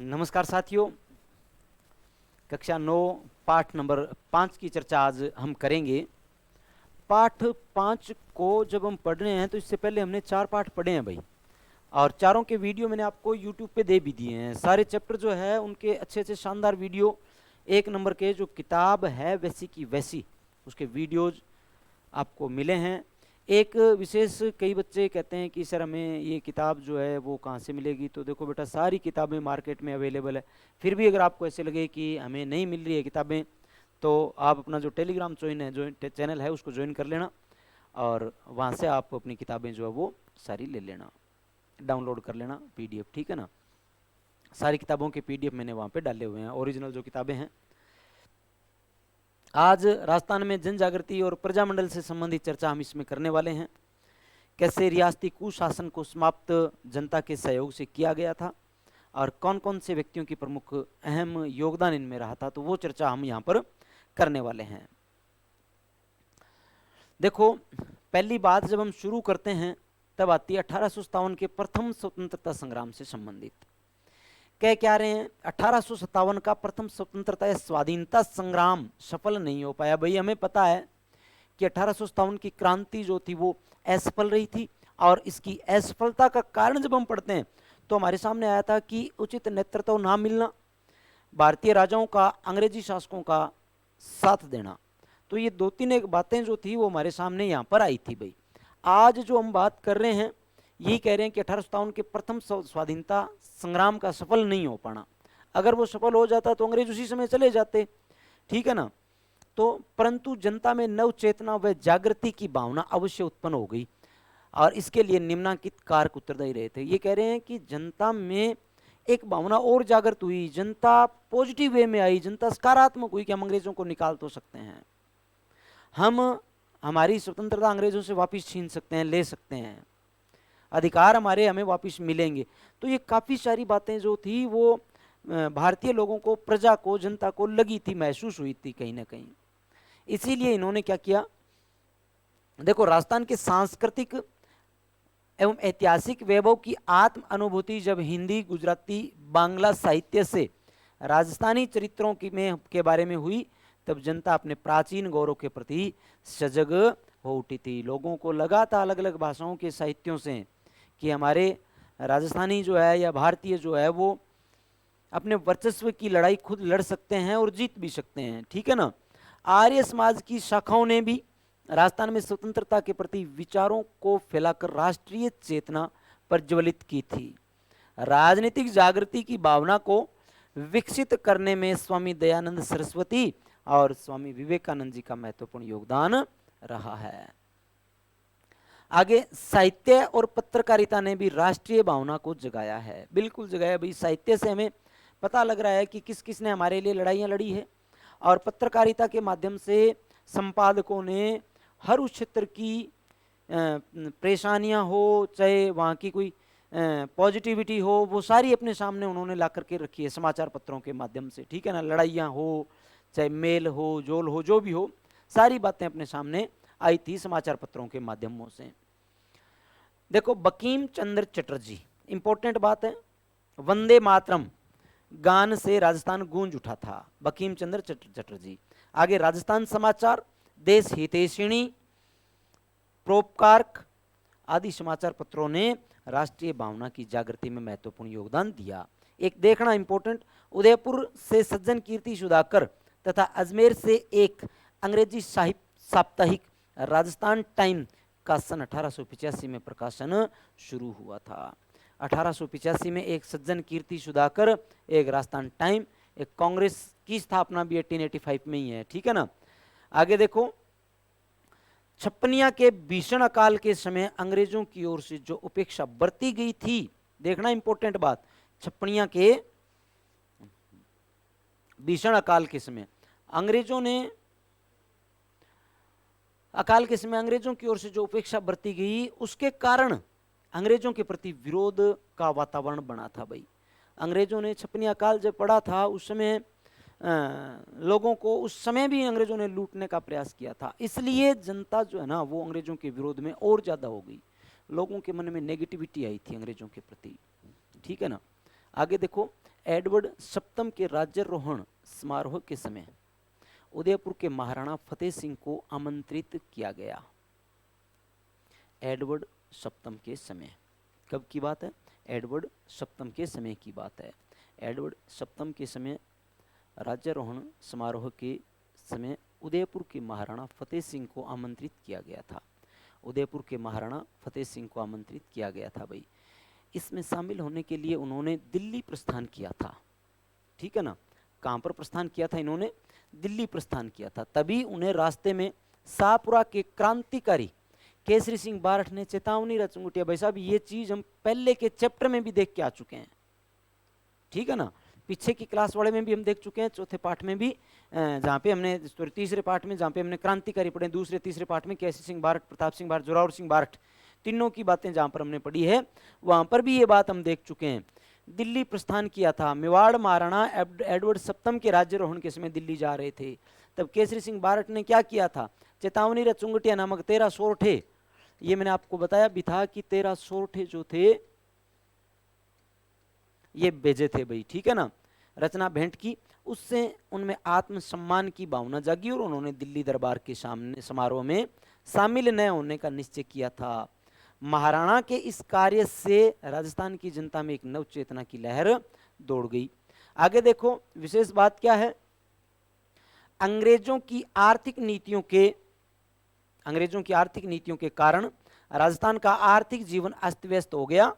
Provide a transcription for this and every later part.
नमस्कार साथियों, कक्षा 9 पाठ नंबर 5 की चर्चा आज हम करेंगे। पाठ 5 को जब हम पढ़ रहे हैं तो इससे पहले हमने 4 पाठ पढ़े हैं भाई, और चारों के वीडियो मैंने आपको YouTube पे दे भी दिए हैं। सारे चैप्टर जो है उनके अच्छे अच्छे शानदार वीडियो, 1 नंबर के जो किताब है वैसी की वैसी उसके वीडियोज आपको मिले हैं। एक विशेष, कई बच्चे कहते हैं कि सर हमें ये किताब जो है वो कहाँ से मिलेगी, तो देखो बेटा सारी किताबें मार्केट में अवेलेबल है। फिर भी अगर आपको ऐसे लगे कि हमें नहीं मिल रही है किताबें, तो आप अपना जो टेलीग्राम जो चैनल है उसको ज्वाइन कर लेना, और वहाँ से आप अपनी किताबें जो है वो सारी ले लेना, डाउनलोड कर लेना PDF, ठीक है ना। सारी किताबों के PDF मैंने वहाँ पे डाले हुए हैं, ओरिजिनल जो किताबें हैं। आज राजस्थान में जन जागृति और प्रजामंडल से संबंधित चर्चा हम इसमें करने वाले हैं। कैसे रियासती कुशासन को समाप्त जनता के सहयोग से किया गया था और कौन कौन से व्यक्तियों की प्रमुख अहम योगदान इनमें रहा था, तो वो चर्चा हम यहाँ पर करने वाले हैं। देखो, पहली बात जब हम शुरू करते हैं तब आती है 1857 के प्रथम स्वतंत्रता संग्राम से संबंधित। कह क्या रहे हैं, 1857 का प्रथम स्वतंत्रता या स्वाधीनता संग्राम सफल नहीं हो पाया। भाई हमें पता है कि 1857 की क्रांति जो थी वो असफल रही थी, और इसकी असफलता का कारण जब हम पढ़ते हैं तो हमारे सामने आया था कि उचित नेतृत्व ना मिलना, भारतीय राजाओं का अंग्रेजी शासकों का साथ देना। तो ये 2-3 एक बातें जो थी वो हमारे सामने यहाँ पर आई थी। भाई आज जो हम बात कर रहे हैं यही कह रहे हैं कि 1857 के प्रथम स्वाधीनता संग्राम का सफल नहीं हो पाना। अगर वो सफल हो जाता तो अंग्रेज उसी समय चले जाते, ठीक है ना। तो परंतु जनता में नव चेतना व जागृति की भावना अवश्य उत्पन्न हो गई, और इसके लिए निम्नलिखित कारक उत्तरदायी रहे थे। ये कह रहे हैं कि जनता में एक भावना और जागृत हुई, जनता पॉजिटिव वे में आई, जनता सकारात्मक हुई कि हम अंग्रेजों को निकाल तो सकते हैं, हम हमारी स्वतंत्रता अंग्रेजों से वापस छीन सकते हैं, ले सकते हैं, अधिकार हमारे हमें वापस मिलेंगे। तो ये काफ़ी सारी बातें जो थी वो भारतीय लोगों को, प्रजा को, जनता को लगी थी, महसूस हुई थी कहीं ना कहीं। इसीलिए इन्होंने क्या किया, देखो राजस्थान के सांस्कृतिक एवं ऐतिहासिक वैभव की आत्म अनुभूति जब हिंदी, गुजराती, बांग्ला साहित्य से राजस्थानी चरित्रों के बारे में हुई, तब जनता अपने प्राचीन गौरव के प्रति सजग हो उठी थी। लोगों को लगा था अलग अलग भाषाओं के साहित्यों से कि हमारे राजस्थानी जो है या भारतीय जो है वो अपने वर्चस्व की लड़ाई खुद लड़ सकते हैं और जीत भी सकते हैं, ठीक है ना। आर्य समाज की शाखाओं ने भी राजस्थान में स्वतंत्रता के प्रति विचारों को फैलाकर राष्ट्रीय चेतना प्रज्वलित की थी। राजनीतिक जागृति की भावना को विकसित करने में स्वामी दयानंद सरस्वती और स्वामी विवेकानंद जी का महत्वपूर्ण योगदान रहा है। आगे, साहित्य और पत्रकारिता ने भी राष्ट्रीय भावना को जगाया है। बिल्कुल जगाया भाई। साहित्य से हमें पता लग रहा है कि किस किस ने हमारे लिए लड़ाइयाँ लड़ी है, और पत्रकारिता के माध्यम से संपादकों ने हर उस क्षेत्र की परेशानियाँ हो, चाहे वहाँ की कोई पॉजिटिविटी हो, वो सारी अपने सामने उन्होंने ला करके रखी है समाचार पत्रों के माध्यम से, ठीक है ना। लड़ाइयाँ हो, चाहे मेल हो, जोल हो, जो भी हो, सारी बातें अपने सामने आई थी समाचार पत्रों के माध्यमों से। देखो, बंकिम चंद्र चटर्जी, इंपॉर्टेंट बात है, वंदे मातरम गान से राजस्थान गूंज उठा था, बंकिम चंद्र चटर्जी। आगे, राजस्थान समाचार, देश हितैषिणी, प्रोपकारक आदि समाचार पत्रों ने राष्ट्रीय भावना की जागृति में महत्वपूर्ण योगदान दिया। एक देखना इंपॉर्टेंट, उदयपुर से सज्जन कीर्ति सुधाकर तथा अजमेर से एक अंग्रेजी साप्ताहिक राजस्थान टाइम का सन 1885 में प्रकाशन शुरू हुआ था। 1885 में एक सज्जन कीर्ति सुधाकर, एक राजस्थान टाइम, एक कांग्रेस की स्थापना भी 1885 में ही है, ठीक है ना। आगे देखो, छप्पनिया के भीषण अकाल के समय अंग्रेजों की ओर से जो उपेक्षा बरती गई थी, देखना इंपॉर्टेंट बात, छप्पनिया के भीषण अकाल के समय अंग्रेजों ने, अकाल के समय अंग्रेजों की ओर से जो उपेक्षा बरती गई, उसके कारण अंग्रेजों के प्रति विरोध का वातावरण बना था। भाई अंग्रेजों ने, छप्पनिया अकाल जब पड़ा था उस समय लोगों को, उस समय भी अंग्रेजों ने लूटने का प्रयास किया था, इसलिए जनता जो है ना वो अंग्रेजों के विरोध में और ज़्यादा हो गई, लोगों के मन में नेगेटिविटी आई थी अंग्रेजों के प्रति, ठीक है ना। आगे देखो, एडवर्ड सप्तम के राज्यारोहण समारोह के समय उदयपुर के महाराणा फतेह सिंह को आमंत्रित किया गया। एडवर्ड सप्तम के समय, कब की बात है? एडवर्ड सप्तम के समय की बात है। एडवर्ड सप्तम के समय राज्यारोहण समारोह के समय उदयपुर के महाराणा फतेह सिंह को आमंत्रित किया गया था। उदयपुर के महाराणा फतेह सिंह को आमंत्रित किया गया था भाई। इसमें शामिल होने के लिए उन्होंने दिल्ली प्रस्थान किया था, ठीक है ना। कहाँ पर प्रस्थान किया था इन्होंने? दिल्ली प्रस्थान किया था। तभी उन्हें रास्ते में शाहपुरा के क्रांतिकारी केसरी सिंह बारठ ने चेतावनी रचूंगटिया। भाई साहब ये चीज हम पहले के चैप्टर में भी देख के आ चुके हैं, ठीक है ना। पीछे की क्लास वाले में भी हम देख चुके हैं, चौथे पाठ में भी, जहाँ पे हमने तीसरे पाठ में जहाँ पे हमने क्रांतिकारी पढ़े, दूसरे तीसरे पाठ में केसरी सिंह बारठ, प्रताप सिंह बारठ, जोरावर सिंह बारठ, तीनों की बातें जहाँ पर हमने पढ़ी है वहाँ पर भी ये बात हम देख चुके हैं। दिल्ली प्रस्थान किया था। मेवाड़ महाराणा एडवर्ड सप्तम के राज्यारोहण के समय दिल्ली जा रहे थे। तब केसरी सिंह बारठ ने क्या किया था? चेतावनी रचुंगटिया नामक 13 सोरठे, ये मैंने आपको बताया भी था कि 13 सोरठे जो थे ये भेजे थे भाई, ठीक है ना। रचना भेंट की, उससे उनमें आत्मसम्मान की भावना जागी और उन्होंने दिल्ली दरबार के सामने समारोह में शामिल न होने का निश्चय किया था। महाराणा के इस कार्य से राजस्थान की जनता में एक नव चेतना की लहर दौड़ गई। आगे देखो विशेष बात क्या है? अंग्रेजों की आर्थिक नीतियों के कारण राजस्थान का आर्थिक जीवन अस्त व्यस्त हो गया।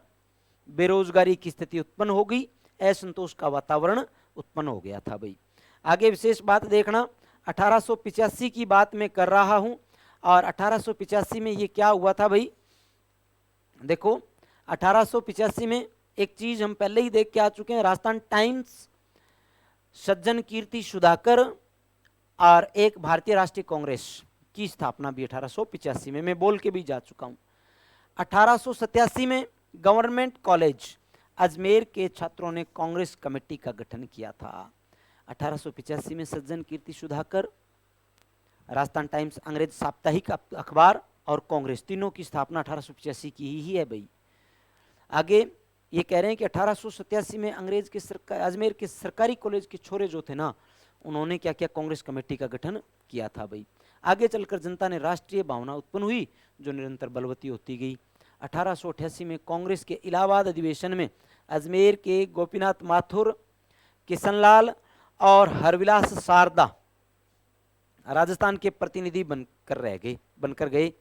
बेरोजगारी की स्थिति उत्पन्न हो गई, असंतोष का वातावरण उत्पन्न हो गया था भाई। आगे विशेष बात देखना, 1885 की बात मैं कर रहा हूं और 1885 में ये क्या हुआ था भाई? देखो 1885 में एक चीज हम पहले ही देख के आ चुके हैं। राजस्थान टाइम्स, सज्जन कीर्ति सुधाकर और एक भारतीय राष्ट्रीय कांग्रेस की स्थापना भी 1885 में, मैं बोल के भी जा चुका हूं। 1887 में गवर्नमेंट कॉलेज अजमेर के छात्रों ने कांग्रेस कमेटी का गठन किया था। 1885 में सज्जन कीर्ति सुधाकर, राजस्थान टाइम्स अंग्रेज साप्ताहिक अखबार और कांग्रेस, तीनों की स्थापना 1885 की ही है भाई। आगे ये कह रहे हैं कि 1887 में अजमेर के सरकारी कॉलेज के छोरे जो थे ना, उन्होंने क्या किया? कांग्रेस कमेटी का गठन किया था भाई। आगे चलकर जनता ने राष्ट्रीय भावना उत्पन्न हुई जो निरंतर बलवती होती गई। 1888 में कांग्रेस के इलाहाबाद अधिवेशन में अजमेर के गोपीनाथ माथुर, किशनलाल और हरविलास शारदा राजस्थान के प्रतिनिधि बनकर गए।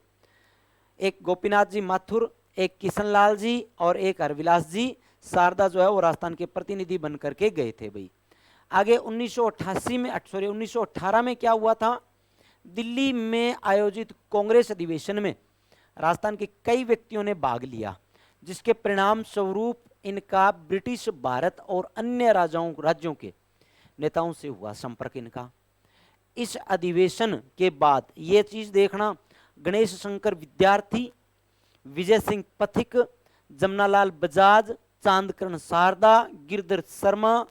एक गोपीनाथ जी माथुर, एक किशनलाल जी और एक हरविलास जी शारदा जो है वो राजस्थान के प्रतिनिधि बनकर के गए थे भाई। आगे 1918 में क्या हुआ था? दिल्ली में आयोजित कांग्रेस अधिवेशन में राजस्थान के कई व्यक्तियों ने भाग लिया, जिसके परिणाम स्वरूप इनका ब्रिटिश भारत और अन्य राज्यों के नेताओं से हुआ संपर्क इनका। इस अधिवेशन के बाद ये चीज देखना, गणेश शंकर विद्यार्थी, विजय सिंह पथिक, जमनालाल बजाज, चांदकरण शारदा, गिरधर शर्मा,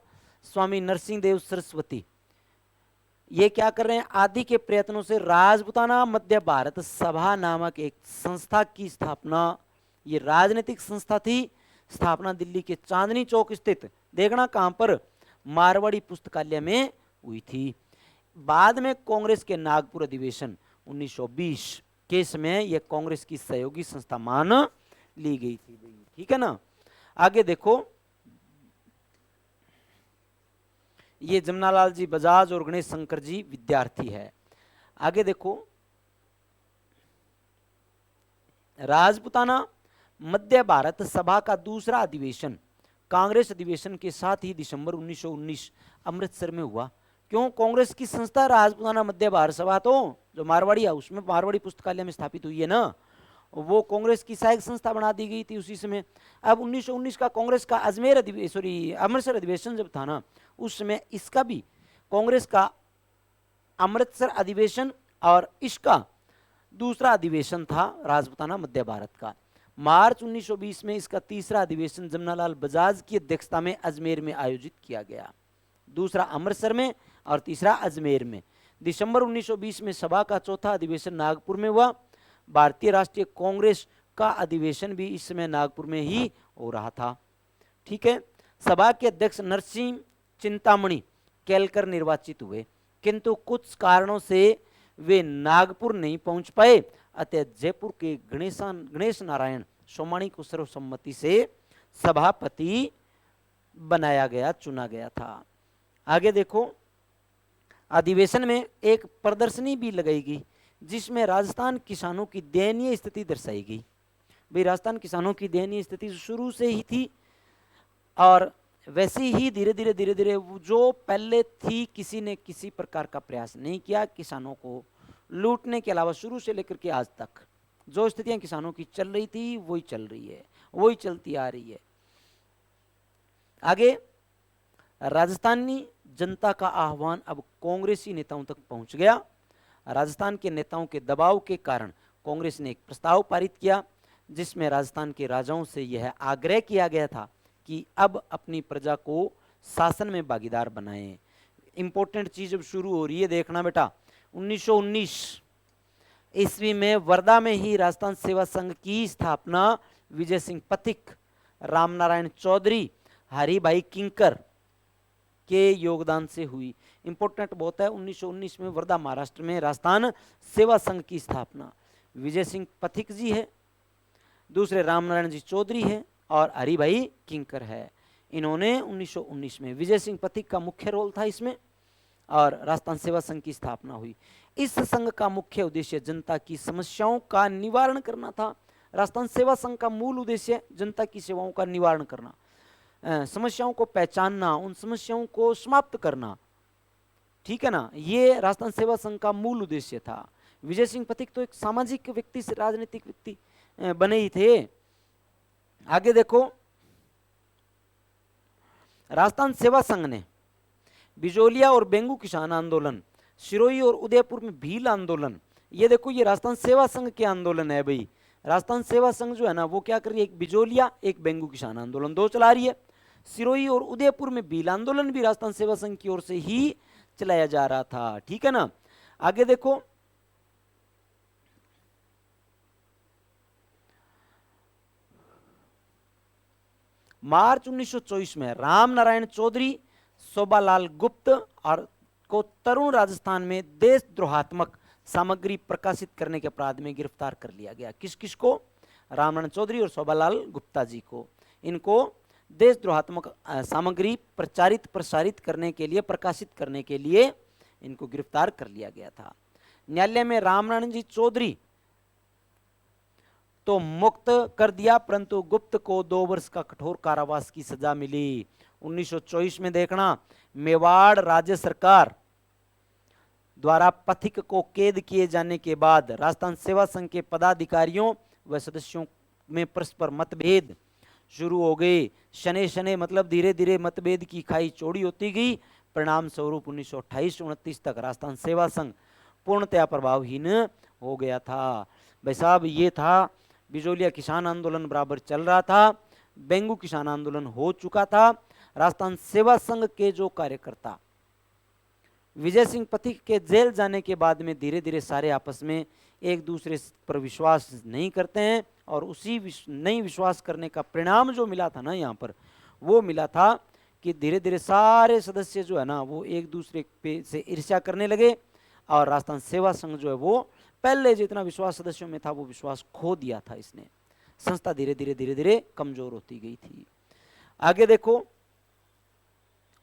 स्वामी नरसिंह देव सरस्वती, ये क्या कर रहे हैं? आदि के प्रयत्नों से राजपूताना मध्य भारत सभा नामक एक संस्था की स्थापना, ये राजनीतिक संस्था थी, स्थापना दिल्ली के चांदनी चौक स्थित, देखना कहां पर? मारवाड़ी पुस्तकालय में हुई थी। बाद में कांग्रेस के नागपुर अधिवेशन 1920 के समय यह कांग्रेस की सहयोगी संस्था मान ली गई थी, ठीक है ना। आगे देखो, ये जमनालाल जी बजाज और गणेश शंकर जी विद्यार्थी है। आगे देखो, राजपूताना मध्य भारत सभा का दूसरा अधिवेशन कांग्रेस अधिवेशन के साथ ही दिसंबर 1919 अमृतसर में हुआ। क्यों? कांग्रेस की संस्था राजपूताना मध्य भारत सभा तो जो मारवाड़ी है उसमें मारवाड़ी पुस्तकालय में स्थापित हुई है ना, वो कांग्रेस की सहायक संस्था बना दी गई थी उसी समय। अब 1919 का कांग्रेस का अमृतसर अधिवेशन जब था ना, उस समय इसका भी कांग्रेस का अमृतसर अधिवेशन और इसका दूसरा अधिवेशन था राजपूताना मध्य भारत का। मार्च 1920 में इसका तीसरा अधिवेशन जमनालाल बजाज की अध्यक्षता में अजमेर में आयोजित किया गया, दूसरा अमृतसर में और तीसरा अजमेर में। दिसंबर 1920 में सभा का चौथा अधिवेशन नागपुर में हुआ। भारतीय राष्ट्रीय कांग्रेस का अधिवेशन भी इस समय नागपुर में ही हो रहा था, ठीक है। सभा के अध्यक्ष नरसिंह चिंतामणि केलकर निर्वाचित हुए, किंतु कुछ कारणों से वे नागपुर नहीं पहुंच पाए, अतः जयपुर के गणेश नारायण सोमाणी को सर्वसम्मति से सभापति बनाया गया, चुना गया था। आगे देखो, अधिवेशन में एक प्रदर्शनी भी लगाई गई जिसमें राजस्थान किसानों की दयनीय स्थिति दर्शाई गई। भाई राजस्थान किसानों की दयनीय स्थिति शुरू से ही थी और वैसे ही धीरे धीरे जो पहले थी, किसी ने किसी प्रकार का प्रयास नहीं किया किसानों को लूटने के अलावा। शुरू से लेकर के आज तक जो स्थितियां किसानों की चल रही थी वही चल रही है, वही चलती आ रही है। आगे, राजस्थानी जनता का आह्वान अब कांग्रेसी नेताओं तक पहुंच गया। राजस्थान के नेताओं के दबाव के कारण कांग्रेस ने एक प्रस्ताव पारित किया जिसमें राजस्थान के राजाओं से यह आग्रह किया गया था कि अब अपनी प्रजा को शासन में भागीदार बनाएं। इंपॉर्टेंट चीज अब शुरू हो रही है, देखना बेटा। 1919 ईस्वी में वर्धा में ही राजस्थान सेवा संघ की स्थापना विजय सिंह पथिक, रामनारायण चौधरी, हरिभाई किंकर के योगदान से हुई। इंपॉर्टेंट बहुत है, 1919 में वर्धा महाराष्ट्र में राजस्थान सेवा संघ की स्थापना विजय सिंह पथिक जी है, दूसरे रामनारायण जी चौधरी है और हरिभाई किंकर है। इन्होंने 1919 में, विजय सिंह पथिक का मुख्य रोल था इसमें, और राजस्थान सेवा संघ की स्थापना हुई। इस संघ का मुख्य उद्देश्य जनता की समस्याओं का निवारण करना था। राजस्थान सेवा संघ का मूल उद्देश्य जनता की सेवाओं का निवारण करना, समस्याओं को पहचानना, उन समस्याओं को समाप्त करना, ठीक है ना। ये राजस्थान सेवा संघ का मूल उद्देश्य था। विजय सिंह पथिक तो एक सामाजिक व्यक्ति से राजनीतिक व्यक्ति बने ही थे। आगे देखो, राजस्थान सेवा संघ ने बिजोलिया और बेंगू किसान आंदोलन, सिरोही और उदयपुर में भील आंदोलन, ये देखो ये राजस्थान सेवा संघ के आंदोलन है भाई। राजस्थान सेवा संघ जो है ना वो क्या कर रही है, एक बिजोलिया एक बेंगू किसान आंदोलन दो चला रही है। सिरोही और उदयपुर में भील आंदोलन भी राजस्थान सेवा संघ की ओर से ही चलाया जा रहा था, ठीक है ना। आगे देखो, मार्च 1924 में रामनारायण चौधरी, शोभालाल गुप्त और को तरुण राजस्थान में देशद्रोहात्मक सामग्री प्रकाशित करने के अपराध में गिरफ्तार कर लिया गया। किस किस को? रामनारायण चौधरी और शोभालाल गुप्ता जी को। इनको देशद्रोहात्मक सामग्री प्रसारित करने के लिए, प्रकाशित करने के लिए इनको गिरफ्तार कर लिया गया था। न्यायालय में रामनारायण जी चौधरी तो मुक्त कर दिया, परंतु गुप्त को 2 वर्ष का कठोर कारावास की सजा मिली। 1924 में देखना, मेवाड़ राज्य सरकार द्वारा पथिक को कैद किए जाने के बाद राजस्थान सेवा संघ के पदाधिकारियों व सदस्यों में परस्पर मतभेद शुरू हो गए। शने शने मतलब धीरे धीरे मतभेद की खाई चौड़ी होती गई। परिणाम स्वरूप 1928-29 तक राजस्थान सेवा संघ पूर्णतया प्रभावहीन हो गया था। भाई साहब, ये था बिजोलिया किसान आंदोलन बराबर चल रहा था, बेंगू किसान आंदोलन हो चुका था। राजस्थान सेवा संघ के जो कार्यकर्ता विजय सिंह पथिक के जेल जाने के बाद में धीरे धीरे सारे आपस में एक दूसरे पर विश्वास नहीं करते हैं, और उसी नहीं विश्वास करने का परिणाम जो मिला था ना यहाँ पर, वो मिला था कि धीरे धीरे सारे सदस्य जो है ना वो एक दूसरे पे से ईर्ष्या करने लगे, और राजस्थान सेवा संघ जो है वो पहले जितना विश्वास सदस्यों में था वो विश्वास खो दिया था इसने। संस्था धीरे धीरे कमजोर होती गई थी। आगे देखो,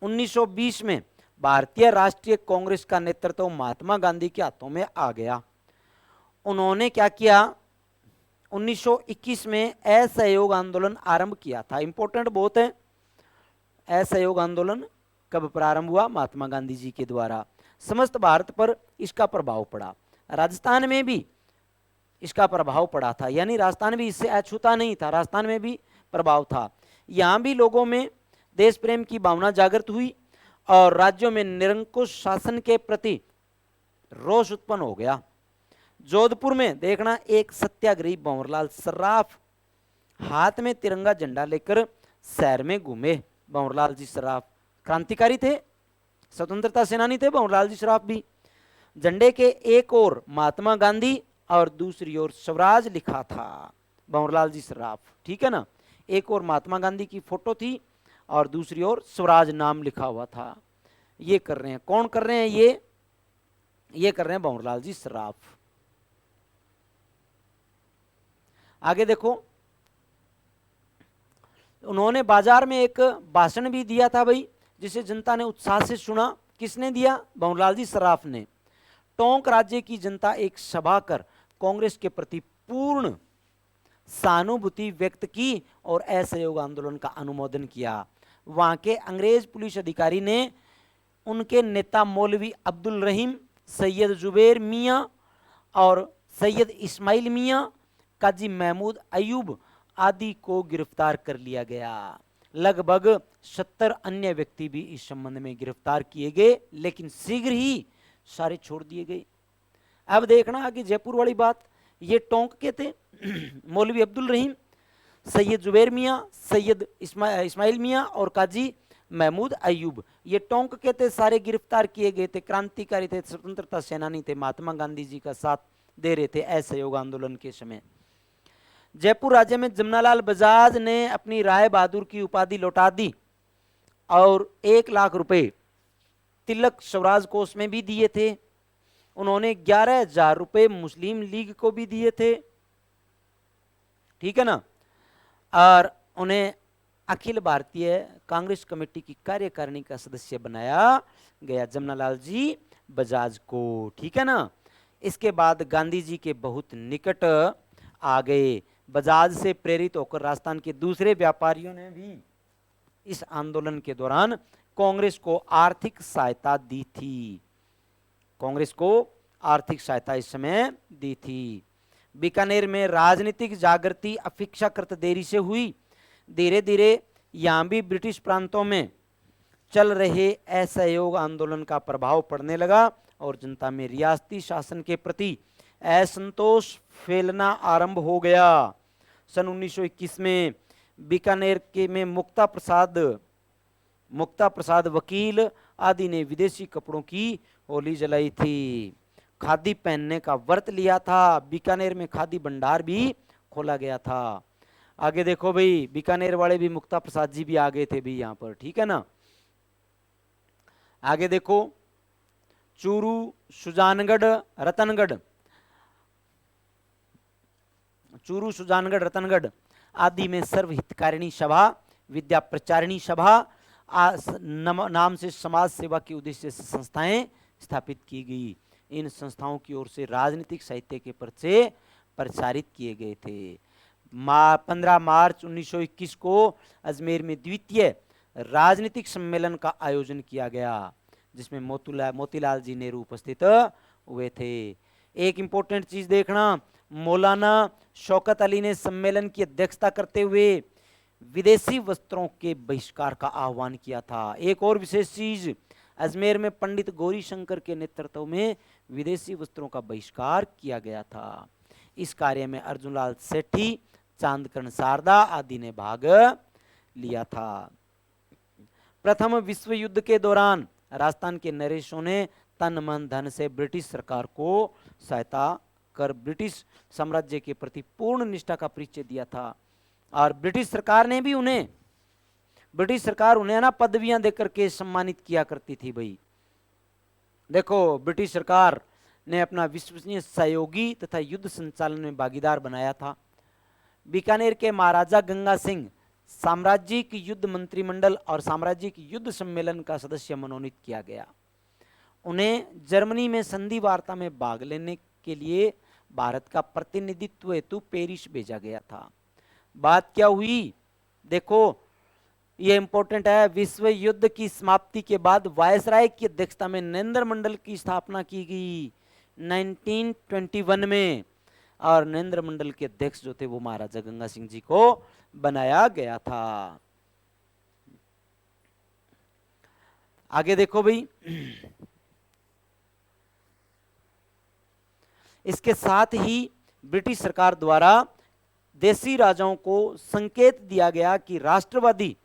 1920 में भारतीय राष्ट्रीय कांग्रेस का नेतृत्व महात्मा गांधी के हाथों में आ गया। उन्होंने क्या किया, 1921 में असहयोग आंदोलन आरंभ किया था। इंपॉर्टेंट बहुत है, असहयोग आंदोलन कब प्रारंभ हुआ? महात्मा गांधी जी के द्वारा। समस्त भारत पर इसका प्रभाव पड़ा, राजस्थान में भी इसका प्रभाव पड़ा था, यानी राजस्थान भी इससे अछूता नहीं था, राजस्थान में भी प्रभाव था। यहां भी लोगों में देश प्रेम की भावना जागृत हुई और राज्यों में निरंकुश शासन के प्रति रोष उत्पन्न हो गया। जोधपुर में देखना, एक सत्याग्रही भंवरलाल सर्राफ हाथ में तिरंगा झंडा लेकर शहर में घूमे। भंवरलाल जी सर्राफ क्रांतिकारी थे, स्वतंत्रता सेनानी थे भंवरलाल जी सर्राफ भी। झंडे के एक ओर महात्मा गांधी और दूसरी ओर स्वराज लिखा था भंवरलाल जी सर्राफ, ठीक है ना। एक और महात्मा गांधी की फोटो थी और दूसरी ओर स्वराज नाम लिखा हुआ था। ये कर रहे हैं, कौन कर रहे हैं? ये कर रहे हैं भंवरलाल जी सराफ। आगे देखो, उन्होंने बाजार में एक भाषण भी दिया था भाई, जिसे जनता ने उत्साह से सुना। किसने दिया? भंवरलाल जी सराफ ने। टोंक राज्य की जनता एक सभा कर कांग्रेस के प्रति पूर्ण सहानुभूति व्यक्त की और असहयोग आंदोलन का अनुमोदन किया। वहां के अंग्रेज पुलिस अधिकारी ने उनके नेता मौलवी अब्दुल रहीम, सैयद जुबैर मियां और सैयद इस्माइल मियां, काजी महमूद अयूब आदि को गिरफ्तार कर लिया गया। लगभग 70 अन्य व्यक्ति भी इस संबंध में गिरफ्तार किए गए, लेकिन शीघ्र ही सारे छोड़ दिए गए। अब देखना आगे जयपुर वाली बात। ये टोंक के थे मौलवी अब्दुल रहीम, सैयद जुबैर मियां, सैयद इस्माइल मियां और काजी महमूद अयूब। ये टोंक के थे, सारे गिरफ्तार किए गए थे, क्रांतिकारी थे, स्वतंत्रता सेनानी थे, महात्मा गांधी जी का साथ दे रहे थे असहयोग आंदोलन के समय। जयपुर राज्य में जमनालाल बजाज ने अपनी राय बहादुर की उपाधि लौटा दी और 1 लाख रुपए तिलक स्वराज कोष में भी दिए थे। उन्होंने 11,000 रुपए मुस्लिम लीग को भी दिए थे, ठीक है ना। और उन्हें अखिल भारतीय कांग्रेस कमेटी की कार्यकारिणी का सदस्य बनाया गया, जमनालाल जी बजाज को, ठीक है ना। इसके बाद गांधी जी के बहुत निकट आ गए। बजाज से प्रेरित होकर राजस्थान के दूसरे व्यापारियों ने भी इस आंदोलन के दौरान कांग्रेस को आर्थिक सहायता दी थी। कांग्रेस को आर्थिक सहायता इस समय दी थी। बीकानेर में राजनीतिक जागृति अपेक्षाकृत देरी से हुई। धीरे धीरे यहां भी ब्रिटिश प्रांतों में चल रहे असहयोग आंदोलन का प्रभाव पड़ने लगा और जनता में रियासती शासन के प्रति असंतोष फैलना आरंभ हो गया। सन 1921 में बीकानेर के में मुक्ता प्रसाद वकील आदि ने विदेशी कपड़ों की होली जलाई थी। खादी पहनने का व्रत लिया था। बीकानेर में खादी भंडार भी खोला गया था। आगे देखो भाई, बीकानेर वाले भी मुक्ता प्रसाद जी भी आ गए थे भी यहाँ पर, ठीक है ना। आगे देखो, चूरू, सुजानगढ़, रतनगढ़ आदि में सर्व हितकारिणी सभा, विद्या प्रचारिणी सभा नाम से समाज सेवा के उद्देश्य से संस्थाएं स्थापित की गई। इन संस्थाओं की ओर से राजनीतिक साहित्य के पर्चे प्रचारित किए गए थे। 15 मार्च 1921 को अजमेर में द्वितीय राजनीतिक सम्मेलन का आयोजन किया गया, जिसमें मोतीलाल जी नेहरू उपस्थित हुए थे। एक इंपॉर्टेंट चीज देखना, मौलाना शौकत अली ने सम्मेलन की अध्यक्षता करते हुए विदेशी वस्त्रों के बहिष्कार का आह्वान किया था। एक और विशेष चीज, अजमेर में पंडित गौरी शंकर के नेतृत्व में विदेशी वस्त्रों का बहिष्कार किया गया था। इस कार्य में अर्जुनलाल सेठी, चांदकर्ण शारदा आदि ने भाग लिया था। प्रथम विश्व युद्ध के दौरान राजस्थान के नरेशों ने तन मन धन से ब्रिटिश सरकार को सहायता कर ब्रिटिश साम्राज्य के प्रति पूर्ण निष्ठा का परिचय दिया था। और ब्रिटिश सरकार उन्हें ना पदवियां देकर के सम्मानित किया करती थी भाई। देखो, ब्रिटिश सरकार ने अपना विश्वसनीय सहयोगी तथा युद्ध संचालन में भागीदार बनाया था। बीकानेर के महाराजा गंगा सिंह साम्राज्यिक युद्ध मंत्रिमंडल और साम्राज्यिक युद्ध सम्मेलन का सदस्य मनोनीत किया गया। उन्हें जर्मनी में संधि वार्ता में भाग लेने के लिए भारत का प्रतिनिधित्व हेतु पेरिस भेजा गया था। बात क्या हुई देखो, यह इंपॉर्टेंट है। विश्व युद्ध की समाप्ति के बाद वायसराय की अध्यक्षता में नरेंद्र मंडल की स्थापना की गई 1921 में, और नरेंद्र मंडल के अध्यक्ष जो थे वो महाराजा गंगा सिंह जी को बनाया गया था। आगे देखो भाई, इसके साथ ही ब्रिटिश सरकार द्वारा देशी राजाओं को संकेत दिया गया कि राष्ट्रवादी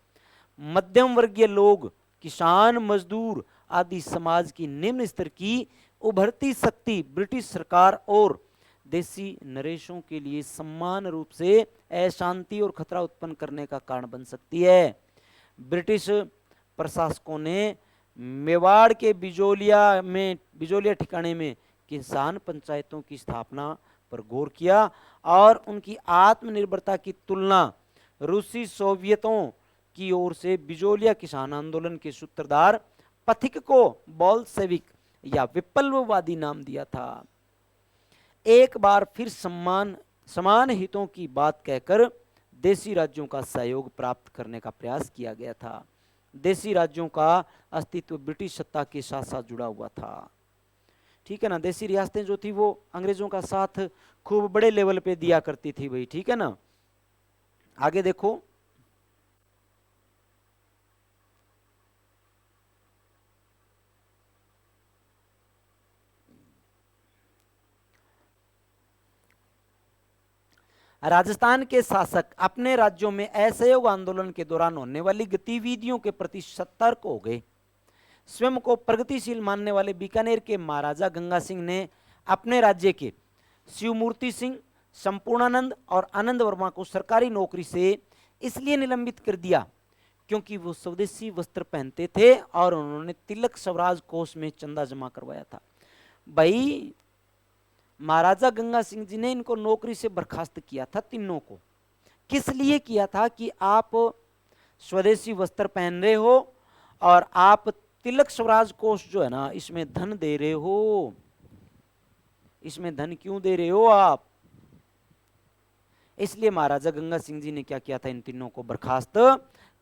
मध्यम वर्गीय लोग, किसान, मजदूर आदि समाज की निम्न स्तर की उभरती शक्ति ब्रिटिश सरकार और देशी नरेशों के लिए समान रूप से अशांति और खतरा उत्पन्न करने का कारण बन सकती है। ब्रिटिश प्रशासकों ने मेवाड़ के बिजोलिया ठिकाने में किसान पंचायतों की स्थापना पर गौर किया और उनकी आत्मनिर्भरता की तुलना रूसी सोवियतों की ओर से बिजोलिया किसान आंदोलन के सूत्रधार पथिक को बोल्शेविक या विप्लववादी नाम दिया था। एक बार फिर समान हितों की बात कहकर देशी राज्यों का सहयोग प्राप्त करने का प्रयास किया गया था। देशी राज्यों का अस्तित्व ब्रिटिश सत्ता के साथ साथ जुड़ा हुआ था। ठीक है ना, देशी रियासतें जो थी वो अंग्रेजों का साथ खूब बड़े लेवल पे दिया करती थी भाई। ठीक है ना, आगे देखो। राजस्थान के शासक अपने राज्यों में असहयोग आंदोलन के दौरान होने वाली गतिविधियों के प्रति सतर्क हो गए। स्वयं को प्रगतिशील मानने वाले बीकानेर के महाराजा गंगा सिंह ने अपने राज्य के शिवमूर्ति सिंह, संपूर्णानंद और आनंद वर्मा को सरकारी नौकरी से इसलिए निलंबित कर दिया क्योंकि वो स्वदेशी वस्त्र पहनते थे और उन्होंने तिलक स्वराज कोष में चंदा जमा करवाया था। भाई महाराजा गंगा सिंह जी ने इनको नौकरी से बर्खास्त किया था, तीनों को। किस लिए किया था? कि आप स्वदेशी वस्त्र पहन रहे हो और आप तिलक स्वराज कोष जो है ना, इसमें धन दे रहे हो। इसमें धन क्यों दे रहे हो आप? इसलिए महाराजा गंगा सिंह जी ने क्या किया था? इन तीनों को बर्खास्त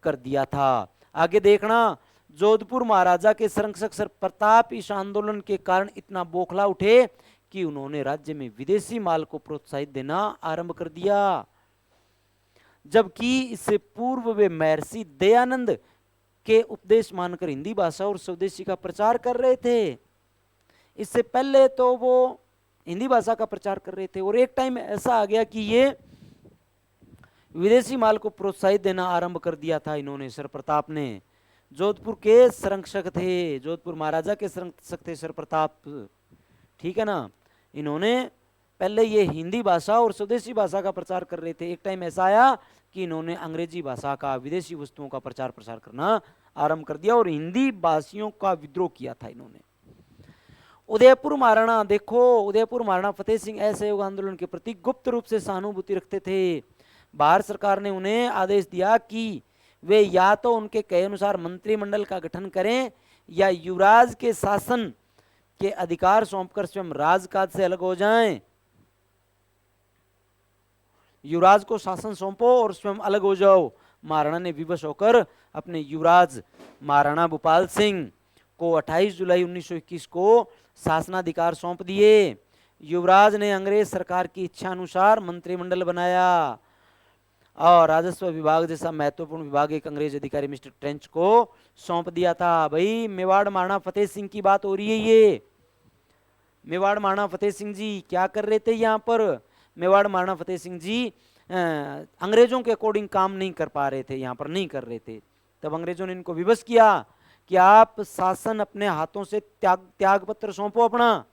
कर दिया था। आगे देखना, जोधपुर महाराजा के संरक्षक सर प्रताप इस आंदोलन के कारण इतना बौखला उठे कि उन्होंने राज्य में विदेशी माल को प्रोत्साहित देना आरंभ कर दिया, जबकि इससे पूर्व वे महर्षि दयानंद के उपदेश मानकर हिंदी भाषा और स्वदेशी का प्रचार कर रहे थे। इससे पहले तो वो हिंदी भाषा का प्रचार कर रहे थे और एक टाइम ऐसा आ गया कि ये विदेशी माल को प्रोत्साहित देना आरंभ कर दिया था इन्होंने, सर प्रताप ने। जोधपुर के संरक्षक थे, जोधपुर महाराजा के संरक्षक थे सर प्रताप। ठीक है ना, इन्होंने पहले ये हिंदी भाषा और स्वदेशी भाषा का प्रचार कर रहे थे। एक टाइम ऐसा आया कि इन्होंने अंग्रेजी भाषा का, विदेशी वस्तुओं का प्रचार प्रसार करना आरंभ कर दिया और हिंदी भाषियों का विद्रोह किया था इन्होंने। उदयपुर महाराणा, देखो उदयपुर महाराणा फतेह सिंह असहयोग आंदोलन के प्रति गुप्त रूप से सहानुभूति रखते थे। भारत सरकार ने उन्हें आदेश दिया कि वे या तो उनके कहे अनुसार मंत्रिमंडल का गठन करें या युवराज के शासन के अधिकार सौंपकर स्वयं राजकाज से अलग हो जाएं। युवराज को शासन सौंपो और स्वयं अलग हो जाओ। महाराणा ने विवश होकर अपने युवराज महाराणा भूपाल सिंह को 28 जुलाई 1921 को शासनाधिकार सौंप दिए। युवराज ने अंग्रेज सरकार की इच्छा अनुसार मंत्रिमंडल बनाया और राजस्व विभाग जैसा महत्वपूर्ण विभाग एक अंग्रेज अधिकारी मिस्टर ट्रेंच को सौंप दिया था। भाई मेवाड़ महाराणा फतेह सिंह की बात हो रही है। ये मेवाड़ महाराणा फतेह सिंह जी क्या कर रहे थे यहाँ पर? मेवाड़ महाराणा फतेह सिंह जी अंग्रेजों के अकॉर्डिंग काम नहीं कर पा रहे थे, यहाँ पर नहीं कर रहे थे। तब अंग्रेजों ने इनको विवश किया कि आप शासन अपने हाथों से त्याग पत्र सौंपो अपना,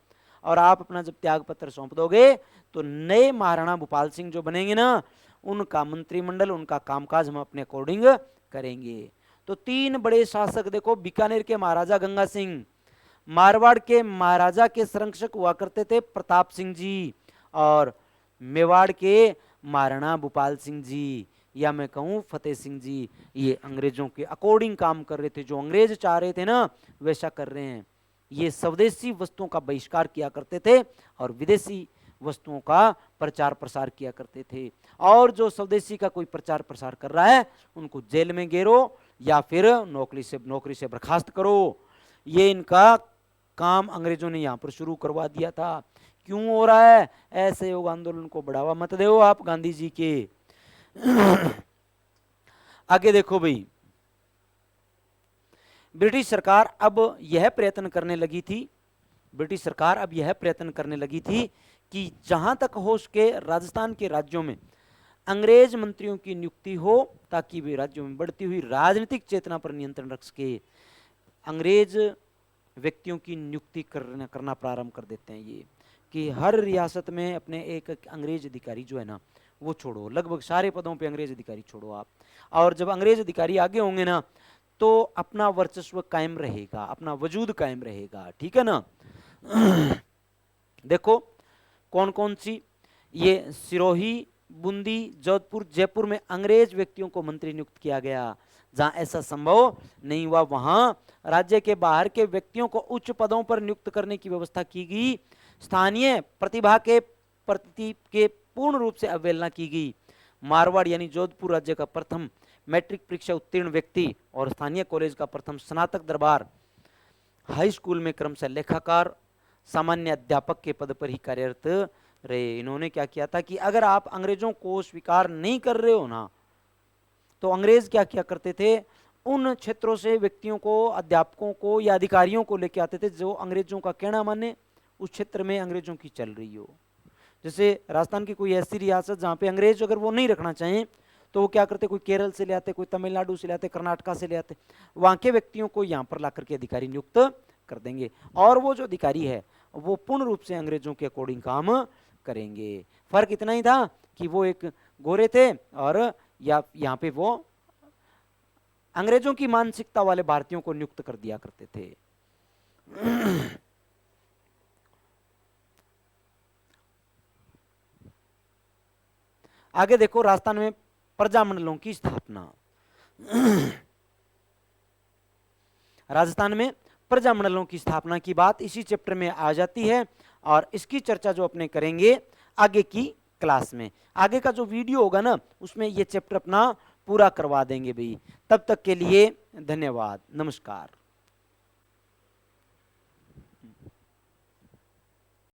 और आप अपना जब त्याग पत्र सौंप दोगे तो नए महाराणा भूपाल सिंह जो बनेंगे ना, उनका मंत्रिमंडल, उनका कामकाज हम अपने अकॉर्डिंग करेंगे। तो तीन बड़े शासक देखो, बीकानेर के महाराजा गंगा सिंह, मारवाड़ के महाराजा के संरक्षक हुआ करते थे प्रताप सिंह जी, और मेवाड़ के महाराणा भूपाल सिंह जी या मैं कहूँ फतेह सिंह जी, ये अंग्रेजों के अकॉर्डिंग काम कर रहे थे। जो अंग्रेज चाह रहे थे ना वैसा कर रहे हैं। ये स्वदेशी वस्तुओं का बहिष्कार किया करते थे और विदेशी वस्तुओं का प्रचार प्रसार किया करते थे। और जो स्वदेशी का कोई प्रचार प्रसार कर रहा है उनको जेल में घेरो या फिर नौकरी से बर्खास्त करो। ये इनका काम अंग्रेजों ने यहाँ पर शुरू करवा दिया था। क्यों हो रहा है? असहयोग आंदोलन को बढ़ावा मत दो आप गांधी जी के। आगे देखो भाई, ब्रिटिश सरकार अब यह प्रयत्न करने लगी थी, ब्रिटिश सरकार अब यह प्रयत्न करने लगी थी कि जहां तक हो सके राजस्थान के राज्यों में अंग्रेज मंत्रियों की नियुक्ति हो, ताकि वे राज्यों में बढ़ती हुई राजनीतिक चेतना पर नियंत्रण रख सके। अंग्रेज व्यक्तियों की नियुक्ति करना प्रारंभ कर देते हैं ये, कि हर रियासत में अपने एक अंग्रेज अधिकारी जो है ना वो छोड़ो, लगभग सारे पदों पे अंग्रेज अधिकारी छोड़ो आप। और जब अंग्रेज अधिकारी आगे होंगे ना तो अपना वर्चस्व कायम रहेगा, अपना वजूद कायम रहेगा, ठीक है ना। देखो कौन कौन सी, ये सिरोही, बूंदी, जोधपुर, जयपुर में अंग्रेज व्यक्तियों को मंत्री नियुक्त किया गया। जहां ऐसा संभव नहीं हुआ वहां राज्य के बाहर के व्यक्तियों को उच्च पदों पर नियुक्त करने की व्यवस्था की गई। स्थानीय प्रतिभा के प्रति के पूर्ण रूप से अवहेलना की गई। मारवाड़ यानी जोधपुर राज्य का प्रथम मैट्रिक परीक्षा उत्तीर्ण व्यक्ति और स्थानीय कॉलेज का प्रथम स्नातक दरबार हाई स्कूल में क्रमशः लेखाकार सामान्य अध्यापक के पद पर ही कार्यरत रहे। इन्होंने क्या किया था कि अगर आप अंग्रेजों को स्वीकार नहीं कर रहे हो ना तो अंग्रेज क्या किया करते थे, उन क्षेत्रों से व्यक्तियों को, अध्यापकों को या अधिकारियों को लेके आते थे जो अंग्रेजों का कहना माने, उस क्षेत्र में अंग्रेजों की चल रही हो। जैसे राजस्थान की कोई ऐसी रियासत जहाँ पे अंग्रेज अगर वो नहीं रखना चाहें तो वो क्या करते, कोई केरल से ले आते, कोई तमिलनाडु से ले आते, कर्नाटका से ले आते, वहाँ के व्यक्तियों को यहाँ पर ला करके अधिकारी नियुक्त कर देंगे और वो जो अधिकारी है वो पूर्ण रूप से अंग्रेजों के अकॉर्डिंग काम करेंगे। फर्क इतना ही था कि वो एक गोरे थे और या यहाँ पे वो अंग्रेजों की मानसिकता वाले भारतीयों को नियुक्त कर दिया करते थे। आगे देखो राजस्थान में प्रजामंडलों की स्थापना। राजस्थान में प्रजामंडलों की स्थापना की बात इसी चैप्टर में आ जाती है और इसकी चर्चा जो अपने करेंगे आगे की क्लास में। आगे का जो वीडियो होगा ना उसमें ये चैप्टर अपना पूरा करवा देंगे भाई। तब तक के लिए धन्यवाद, नमस्कार।